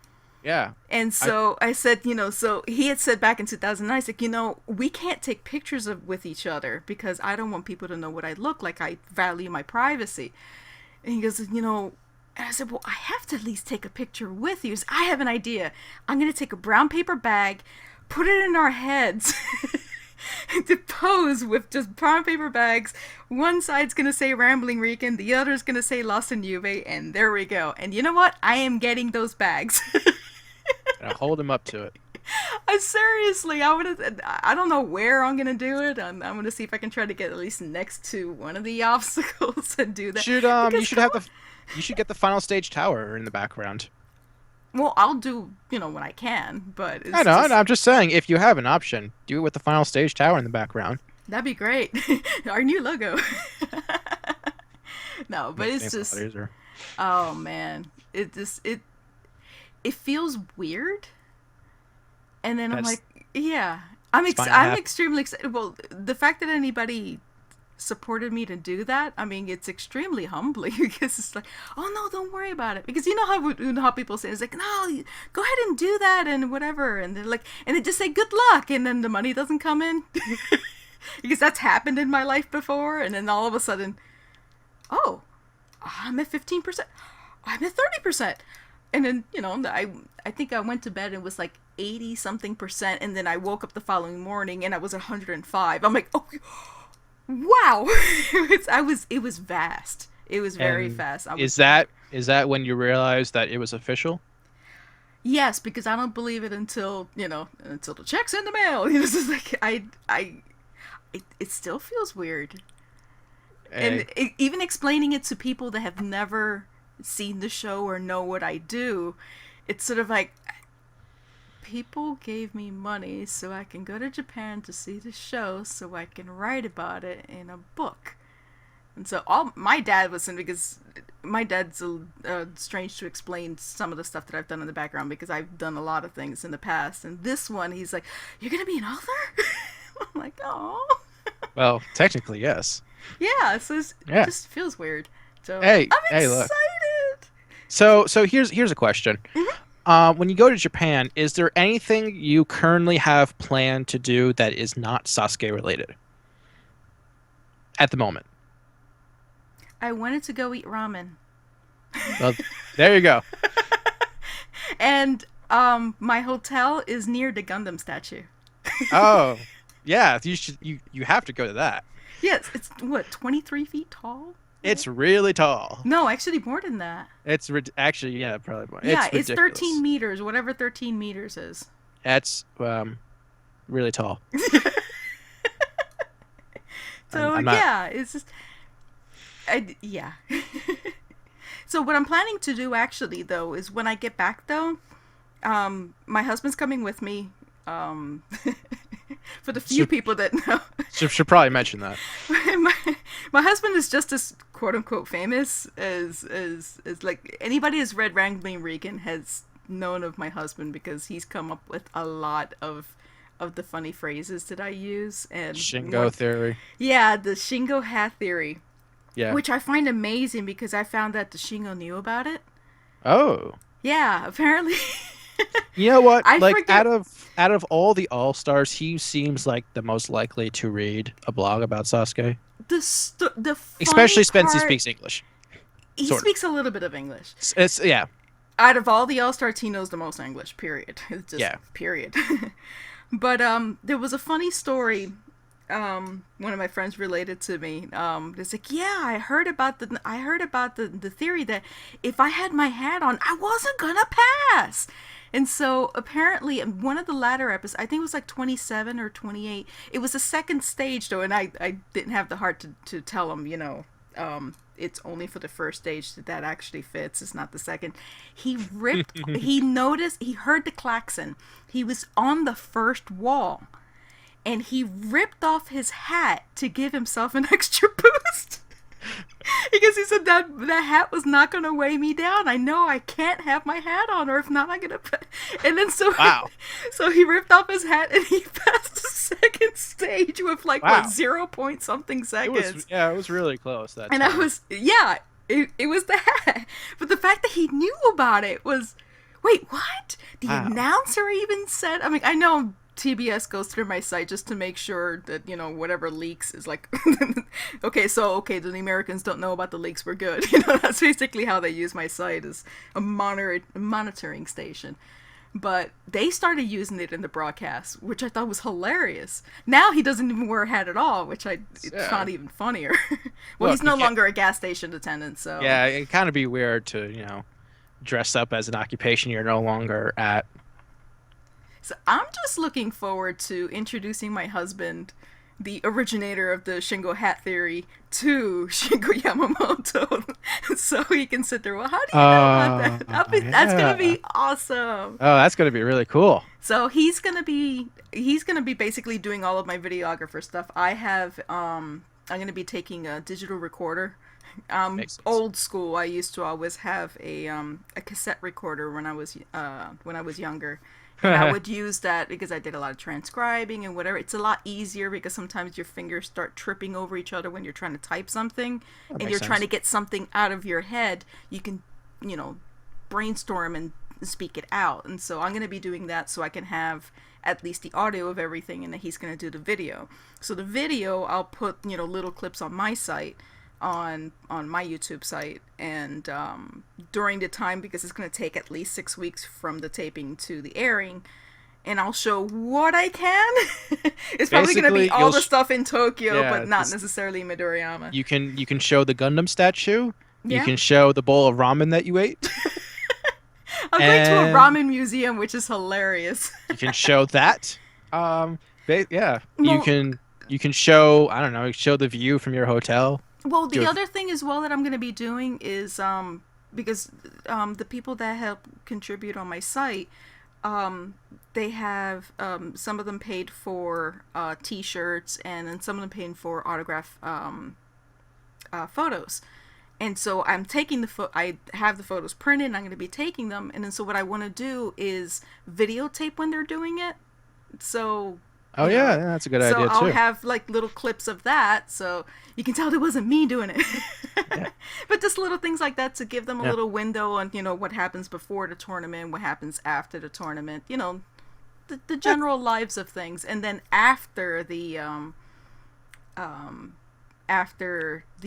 Yeah. And I so I said, so he had said back in 2009, he's like, we can't take pictures with each other because I don't want people to know what I look like. I value my privacy. And he goes, and I said, well, I have to at least take a picture with you. So I have an idea. I'm going to take a brown paper bag, put it in our heads, to pose with just brown paper bags. One side's going to say Rambling Rican, the other's going to say Lost in Juve, and there we go. And you know what? I am getting those bags. gotta hold him up to it. Seriously, I don't know where I'm gonna do it. I'm gonna see if I can try to get at least next to one of the obstacles and do that. You Because should have the you should get the final stage tower in the background. well, I'll do when I can, but I it's know, and just I'm just saying, if you have an option, do it with the final stage tower in the background. that'd be great. Our new logo. No, but it's Makes things a lot just easier. oh man, it feels weird, and then I'm That's like, yeah, it's fine to I'm happen. extremely excited. Well, the fact that anybody supported me to do that, I mean, it's extremely humbling because it's like, oh no, don't worry about it. Because you know how people say it's like, no, go ahead and do that and whatever, and they're like, and they just say good luck, and then the money doesn't come in because that's happened in my life before, and then all of a sudden, oh, I'm at 15%, I'm at 30%, and then I think I went to bed and it was like 80 something percent, and then I woke up the following morning and I was 105. I'm like, oh wow. It was vast. It was very And fast. I is was that when you realized that it was official? yes, because I don't believe it until the check's in the mail. It's just like it still feels weird, and Eh, even explaining it to people that have never seen the show or know what I do, it's sort of like people gave me money so I can go to Japan to see the show so I can write about it in a book. And so all my dad was in because my dad's strange to explain some of the stuff that I've done in the background because I've done a lot of things in the past. And this one, he's like, "You're gonna be an author?" I'm like, "Oh, well, technically, yes. yeah." So it Yeah. just feels weird. So Hey, I'm hey, look. excited. So here's a question. When you go to Japan, is there anything you currently have planned to do that is not Sasuke related at the moment? I wanted to go eat ramen, Well, there you go. and my hotel is near the Gundam statue. Oh, yeah, you have to go to that. Yes, it's what 23 feet tall. It's really tall. No, actually more than that. Actually, yeah, probably more. Yeah, It's it's ridiculous. 13 meters, whatever 13 meters is. That's really tall. So I'm not. yeah, it's just, yeah. So what I'm planning to do actually though is when I get back though, my husband's coming with me. Um, for the few Should people that know, should probably mention that. my, my husband is just as quote unquote famous as like anybody who's read Wrangling Regan has known of my husband because he's come up with a lot of the funny phrases that I use and Shingo theory. yeah, the Shingo hat theory, Yeah. which I find amazing because I found that the Shingo knew about it. Oh. Yeah, apparently. You know what? I Like forget out of all the all-stars, he seems like the most likely to read a blog about Sasuke. the funny Especially since he part. speaks English. He Sort of. speaks a little bit of English. It's yeah. Out of all the All Stars, he knows the most English. Period. It's just Yeah. period. But there was a funny story. One of my friends related to me. It's like, yeah, I heard about the theory that if I had my hat on, I wasn't gonna pass. And so apparently, in one of the latter episodes, I think it was like 27 or 28. It was the second stage though, and I didn't have the heart to tell him, it's only for the first stage that actually fits. It's not the second. He ripped. He noticed. He heard the klaxon. He was on the first wall, and he ripped off his hat to give himself an extra boost. Because he said that hat was not going to weigh me down. I know I can't have my hat on, or if not, I'm going to. And then Wow. so he ripped off his hat and he passed the second stage with like Wow. what 0 point something seconds. It was really close. That And time. I was it was the hat, but the fact that he knew about it was, wait, what? The Wow. announcer even said. I mean, I know TBS goes through my site just to make sure that, you know, whatever leaks is like okay, the Americans don't know about the leaks, we're good. You know, that's basically how they use my site, as a monitoring station. But they started using it in the broadcast, which I thought was hilarious. Now he doesn't even wear a hat at all, which it's not even funnier. Well, Look, he's no longer a gas station attendant, so Yeah, it'd kind of be weird to, dress up as an occupation you're no longer at. So I'm just looking forward to introducing my husband, the originator of the Shingo hat theory, to Shingo Yamamoto, so he can sit there. Well, how do you know about that? That's gonna be awesome. Oh, that's gonna be really cool. So he's gonna be basically doing all of my videographer stuff. I'm gonna be taking a digital recorder. Makes sense. Old school. I used to always have a cassette recorder when I was younger. And I would use that because I did a lot of transcribing and whatever. It's a lot easier because sometimes your fingers start tripping over each other when you're trying to type something, and you're trying to get something out of your head. You can, brainstorm and speak it out. And so I'm going to be doing that so I can have at least the audio of everything, and then he's going to do the video. So the video, I'll put, little clips on my site, on my YouTube site, and during the time, because it's going to take at least 6 weeks from the taping to the airing, and I'll show what I can. It's probably going to be all the stuff in Tokyo, but not necessarily Midoriyama. You can show the Gundam statue. Yeah. You can show the bowl of ramen that you ate. I'm going to a ramen museum, which is hilarious. You can show that. Yeah. Well, You can show, I don't know, show the view from your hotel. Well, the other thing as well that I'm going to be doing is, because the people that help contribute on my site, they have, some of them paid for t-shirts, and then some of them paid for autograph photos. And so I'm taking I have the photos printed, and I'm going to be taking them. And then so what I want to do is videotape when they're doing it. So... Oh, yeah, that's a good idea, too. So I'll have, like, little clips of that, so you can tell it wasn't me doing it. Yeah. But just little things like that to give them a little window on, what happens before the tournament, what happens after the tournament, the general lives of things. And then after the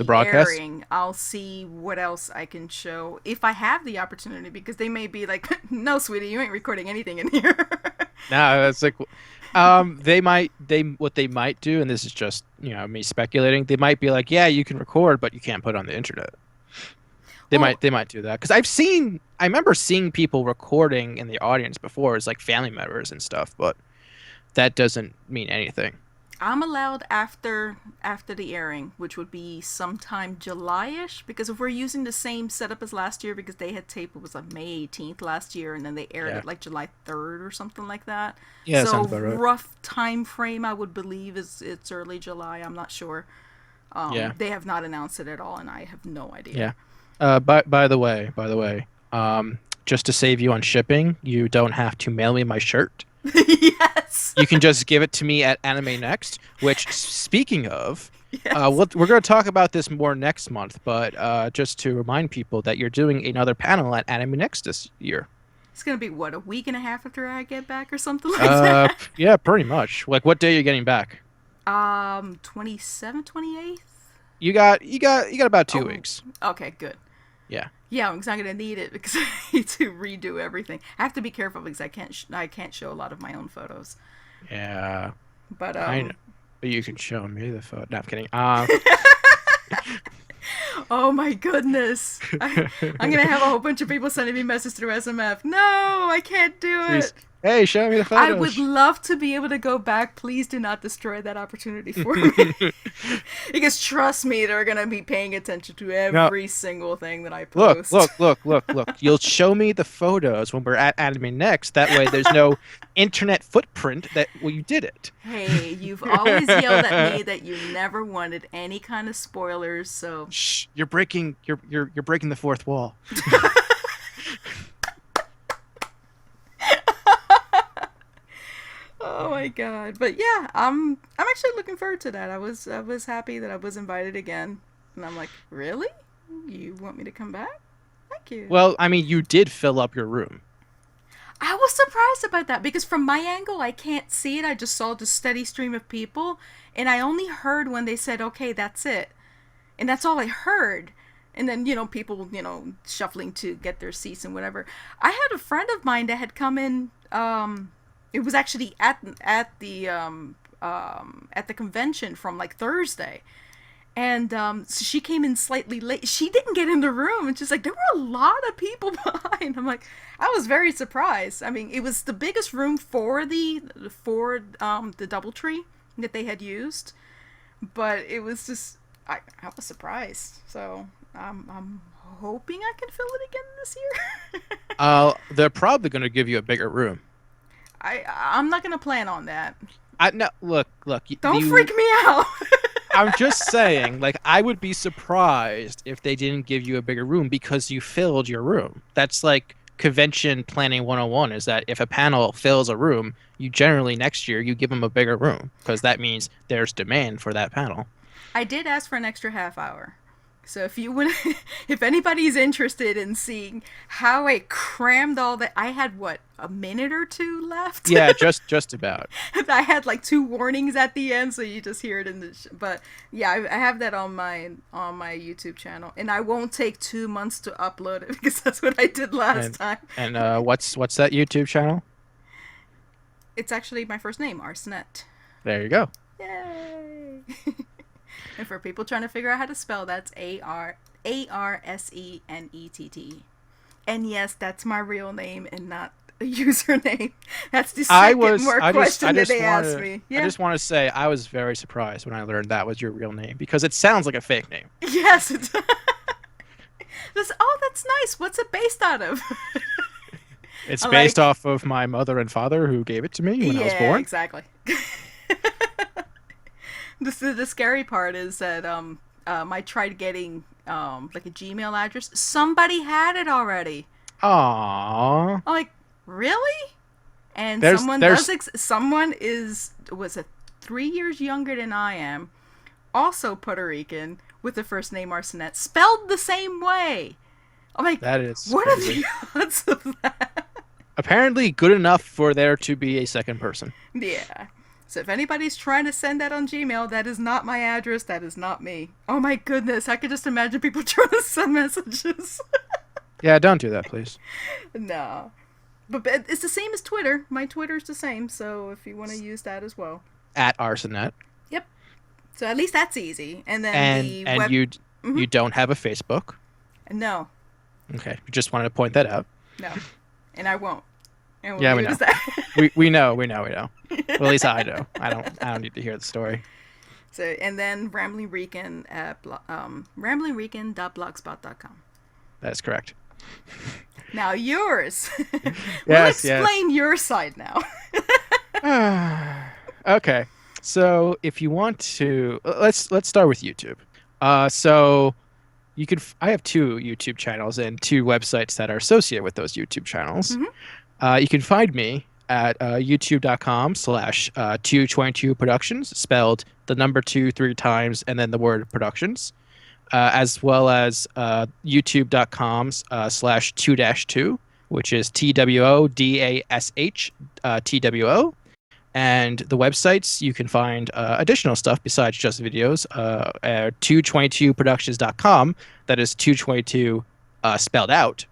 broadcast? airing, I'll see what else I can show if I have the opportunity, because they may be like, no, sweetie, you ain't recording anything in here. No, that's like, what they might do, and this is just, me speculating, they might be like, yeah, you can record, but you can't put it on the internet. They might do that. Because I remember seeing people recording in the audience before as like family members and stuff, but that doesn't mean anything. I'm allowed after the airing, which would be sometime July-ish, because if we're using the same setup as last year, because they had taped, it was like May 18th last year, and then they aired it like July 3rd or something like that. Yeah, so sounds about right. Rough time frame, I would believe, is it's early July. I'm not sure. They have not announced it at all, and I have no idea. Yeah. By the way, just to save you on shipping, you don't have to mail me my shirt. Yes. You can just give it to me at AnimeNext, which, speaking of, Yes. we're going to talk about this more next month, but just to remind people that you're doing another panel at AnimeNext this year. It's going to be, what, a week and a half after I get back or something like that? Yeah, pretty much. Like, what day are you getting back? 27th, 28th? You got about 2 weeks. Okay, good. Yeah. Yeah, I'm not going to need it because I need to redo everything. I have to be careful because I can't show a lot of my own photos. Yeah. But I know. But you can show me the photo. No, I'm kidding. Oh my goodness. I'm going to have a whole bunch of people sending me messages through SMF. No, I can't do it. Hey, show me the I would photos. love to be able to go back. Please do not destroy that opportunity for me. Because trust me, they're going to be paying attention to No, every single thing that I look, post. look, look, look, look. You'll show me the photos when we're at Anime Next. That way, there's no internet footprint that well, you did it. Hey, you've always yelled at me that you never wanted any kind of spoilers, so Shh, you're breaking the fourth wall. oh my god. But yeah, I'm actually looking forward to that. I was happy that I was invited again. And I'm like, "Really? You want me to come back? Thank you." Well, I mean, you did fill up your room. I was surprised about that because from my angle, I can't see it. I just saw the steady stream of people, and I only heard when they said, "Okay, that's it." And that's all I heard. And then, people, shuffling to get their seats and whatever. I had a friend of mine that had come in. It was actually at the convention from like Thursday, and so she came in slightly late. She didn't get in the room, and she's like, there were a lot of people behind. I'm like, I was very surprised. I mean, it was the biggest room for the DoubleTree that they had used, but it was just I was surprised. So I'm hoping I can fill it again this year. They're probably going to give you a bigger room. I'm not gonna plan on that. I no, look. Don't freak me out. I'm just saying, like, I would be surprised if they didn't give you a bigger room because you filled your room. That's like convention planning 101 is that if a panel fills a room, you generally next year you give them a bigger room because that means there's demand for that panel. I did ask for an extra half hour. So if you would, if anybody's interested in seeing how I crammed all that, I had what, a minute or two left. Yeah, just about. I had like two warnings at the end, so you just hear it in the. But yeah, I have that on my YouTube channel, and I won't take 2 months to upload it because that's what I did last And time. what's that YouTube channel? It's actually my first name, Arsenette. There you go. Yay! And for people trying to figure out how to spell, that's Arsenett. And yes, that's my real name and not a username. That's the second more question that they asked me. Yeah. I just want to say I was very surprised when I learned that was your real name because it sounds like a fake name. Yes. That's nice. What's it based out of? It's based off of my mother and father who gave it to me when I was born. Exactly. The scary part is that I tried getting like a Gmail address. Somebody had it already. Aww. I'm like, really? And There's- someone there's- someone was 3 years younger than I am, also Puerto Rican with the first name Arsenette, spelled the same way. I'm like, That is what crazy. are the odds of that? Apparently good enough for there to be a second person. Yeah. So if anybody's trying to send that on Gmail, that is not my address. That is not me. Oh my goodness. I could just imagine people trying to send messages. Yeah, don't do that, please. No. But it's the same as Twitter. My Twitter's the same. So if you want to use that as well. At Arsenette. Yep. So at least that's easy. And then And the and web. you don't have a Facebook. No. Okay, just wanted to point that out. No. And I won't. And we'll Yeah, we leave it know. as that. We know. Well, at least I know. I don't need to hear the story. So and then Rambling Rican at ramblingrican.blogspot.com. That's correct. Now yours. We'll Yes, explain your side now. Okay, so if you want to, let's start with YouTube. So you could. I have two YouTube channels and two websites that are associated with those YouTube channels. Mhm. You can find me at youtube.com/222 productions, spelled the number two three times and then the word productions, as well as youtube.com/2-2, which is TWODASH And the websites, you can find additional stuff besides just videos at 222productions.com. That is 222 spelled out.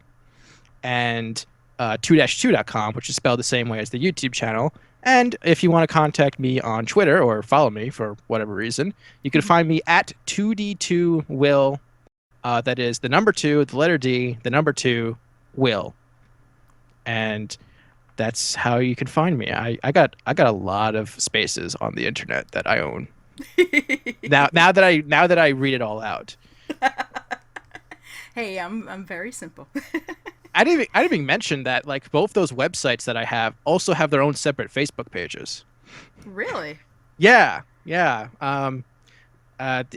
And 2-2.com, which is spelled the same way as the YouTube channel. And if you want to contact me on Twitter or follow me for whatever reason, you can find me at 2D2Will. That is the number 2, the letter D, the number 2, Will. And that's how you can find me. I got a lot of spaces on the internet that I own. Now that I read it all out. Hey, I'm very simple. I didn't even mention that like both those websites that I have also have their own separate Facebook pages. Really? Yeah, yeah.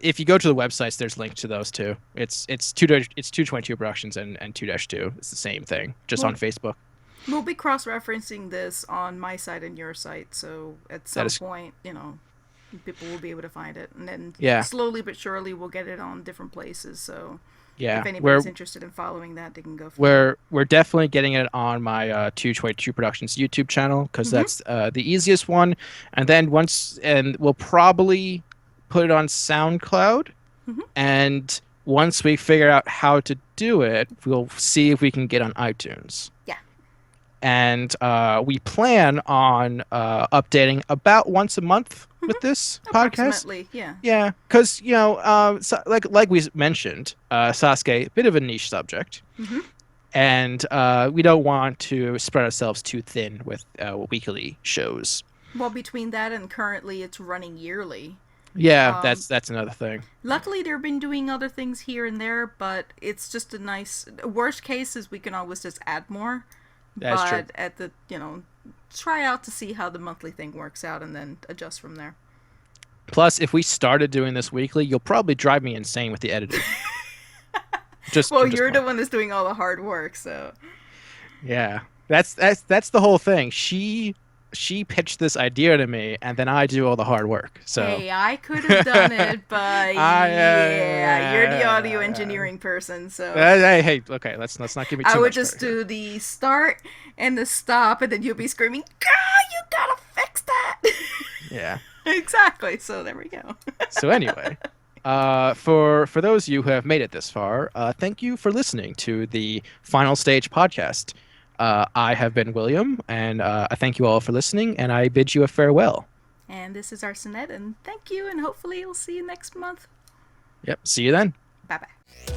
If you go to the websites, there's links to those too. It's 222 Productions and 2-2. It's the same thing, just on Well, Facebook. we'll be cross-referencing this on my site and your site, so at That some is point, people will be able to find it, and then yeah, slowly but surely we'll get it on different places. So if yeah. anybody's interested in following that, they can go from there. We're definitely getting it on my 222 Productions YouTube channel because Mm-hmm. that's the easiest one. And we'll probably put it on SoundCloud. Mm-hmm. And once we figure out how to do it, we'll see if we can get on iTunes. Yeah. And we plan on updating about once a month with Mm-hmm. this podcast. Approximately. Yeah. Yeah, because so, like we mentioned, Sasuke, a bit of a niche subject, Mm-hmm. and we don't want to spread ourselves too thin with weekly shows. Well, between that and currently it's running yearly. Yeah, Um, that's another thing. Luckily, they've been doing other things here and there, but it's just a nice. Worst case is we can always just add more, That's true. but at the try out to see how the monthly thing works out and then adjust from there. Plus, if we started doing this weekly, you'll probably drive me insane with the editing. Well, I'm just you're the playing. one that's doing all the hard work, so Yeah, that's the whole thing. She pitched this idea to me, and then I do all the hard work. So hey, I could have done it, but I yeah, you're the audio engineering person, so hey, okay, let's not give me I too would much just credit here. do the start and the stop, and then you'll be screaming, "God, you gotta fix that!" Yeah. Exactly. So there we go. So anyway, for those of you who have made it this far, thank you for listening to the Final Stage podcast. I have been William, and I thank you all for listening, and I bid you a farewell. And this is Arsenette, and thank you, and hopefully we'll see you next month. Yep. See you then. Bye bye.